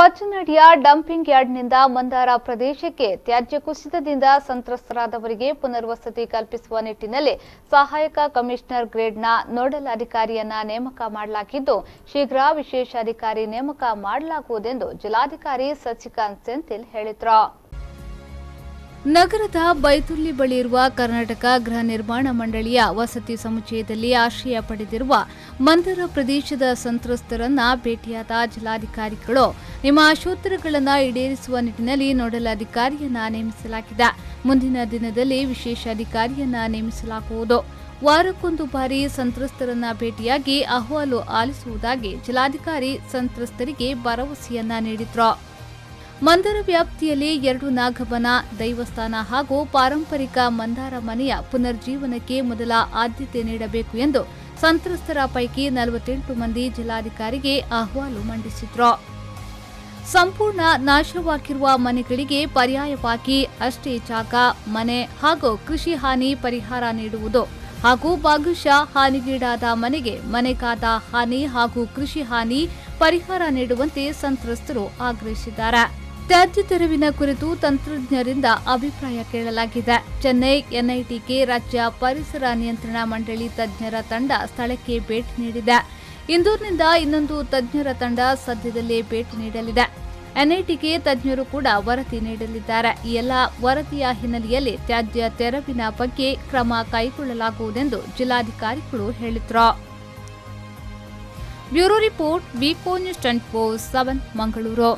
ಪಚ್ಚನಡಿಯ dumping ಯಾರ್ಡ್ನಿಂದ Mandara ಪ್ರದೇಶಕ್ಕೆ ತ್ಯಾಜ್ಯ ಕುಸಿತದಿಂದ ಸಂತ್ರಸ್ತರಾದವರಿಗೆ ಪುನರ್ವಸತಿ ಕಲ್ಪಿಸುವ ನಿಟ್ಟಿನಲ್ಲಿ ಸಹಾಯಕ ಕಮಿಷನರ್ ಗ್ರೇಡ್ನ ನೋಡಲ್ ಅಧಿಕಾರಿಯನ್ನ ನೇಮಕ ಮಾಡಲಾಗಿದ್ದು, ಶೀಘ್ರ ವಿಶೇಷ ಅಧಿಕಾರಿ ನೇಮಕ ಮಾಡಲಾಗುವುದೆಂದು ಜಿಲ್ಲಾಧಿಕಾರಿ ಸಸಿಕಾಂತ್ ಸೆಂಥಿಲ್ ಹೇಳಿದರು. ನಗರದ ಬೈತುಲ್ಲಿ ಬಳಿ ಇರುವ ಕರ್ನಾಟಕ ಗೃಹ ನಿರ್ಮಾಣ ಮಂಡಳಿಯ ವಸತಿ ಸಮುಚ್ಚಯದಲ್ಲಿ ಆಶ್ರಯ ಪಡೆದಿರುವ ಮಂದಾರ ಪ್ರದೇಶದ ಸಂತ್ರಸ್ತರನ್ನ ಭೇಟಿಯಾದ ಜಿಲ್ಲಾಧಿಕಾರಿಗಳು ನಿಮ್ಮ ಆಶೋತ್ತರಗಳನ್ನು ಈಡೇರಿಸುವ ನಿಟ್ಟಿನಲ್ಲಿ ನೋಡಲ್ ಅಧಿಕಾರಿಯನ್ನ ನೇಮಿಸಲಾಗಿದೆ. ಮುಂದಿನ ದಿನದಲ್ಲಿ ವಿಶೇಷ ಅಧಿಕಾರಿಯನ್ನ ನೇಮಿಸಲಾಗುವುದು. ವಾರಕ್ಕೊಂದು ಬಾರಿ ಸಂತ್ರಸ್ತರನ್ನ ಭೇಟಿಯಾಗಿ ಅಹವಾಲು ಆಲಿಸುವುದಾಗಿ ಜಿಲ್ಲಾಧಿಕಾರಿ ಸಂತ್ರಸ್ತರಿಗೆ ಭರವಸೆಯನ್ನ ನೀಡಿದ್ರು. ಮಂದಾರ ವ್ಯಾಪ್ತಿಯಲ್ಲಿ 2 ನಾಗಬನ ದೈವಸ್ಥಾನ ಹಾಗೂ ಪಾರಂಪರಿಕ ಮಂದಾರ ಮನೆಯ ಪುನರ್ಜೀವನಕ್ಕೆ ಮೊದಲ ಆದ್ಯತೆ ನೀಡಬೇಕು ಎಂದು ಸಂತ್ರಸ್ತರ ಪೈಕಿ 48 ಮಂದಿ ಜಿಲ್ಲಾಧಿಕಾರಿಗೆ ಅಹವಾಲು ಮಂಡಿಸಿದ್ರು. ಸಂಪೂರ್ಣ ನಾಶವಾಗಿರುವ ಮನೆಗಳಿಗೆ ಪರ್ಯಾಯವಾಗಿ ಅಷ್ಟೇ ಜಾಗ, ಮನೆ ಹಾಗೂ ಕೃಷಿ ಹಾನಿ ಪರಿಹಾರ ನೀಡುವುದು ಹಾಗೂ ಭಾಗಶಃ ಹಾನಿಗೀಡಾದ ಮನೆಗೆ ಮನೆಗಾದ ಹಾನಿ ಹಾಗೂ ಕೃಷಿ ಹಾನಿ ಪರಿಹಾರ ನೀಡುವಂತೆ ಸಂತ್ರಸ್ತರು ಆಗ್ರಹಿಸಿದ್ದಾರೆ. ತ್ಯಾಜ್ಯ ತೆರವಿನ ಕುರಿತು ತಂತ್ರಜ್ಞರಿಂದ ಅಭಿಪ್ರಾಯ ಕೇಳಲಾಗಿದೆ. ಚೆನ್ನೈ ಎನ್ಐಟಿಗೆ ರಾಜ್ಯ ಪರಿಸರ ನಿಯಂತ್ರಣ ಮಂಡಳಿ ತಜ್ಞರ ತಂಡ ಸ್ಥಳಕ್ಕೆ ಭೇಟಿ ನೀಡಿದೆ. ಇಂದೂರಿನಿಂದ ಇನ್ನೊಂದು ತಜ್ಞರ ತಂಡ ಸದ್ಯದಲ್ಲೇ ಭೇಟಿ ನೀಡಲಿದೆ. ಎನ್ಐಟಿಗೆ ತಜ್ಞರು ಕೂಡ ವರದಿ ನೀಡಲಿದ್ದಾರೆ. ಈ ಎಲ್ಲ ವರದಿಯ ಹಿನ್ನೆಲೆಯಲ್ಲಿ ತ್ಯಾಜ್ಯ ತೆರವಿನ ಬಗ್ಗೆ ಕ್ರಮ ಕೈಗೊಳ್ಳಲಾಗುವುದೆಂದು ಜಿಲ್ಲಾಧಿಕಾರಿಗಳು ಹೇಳಿದರು. Bureau report V4 news 24/7 Mangaluru.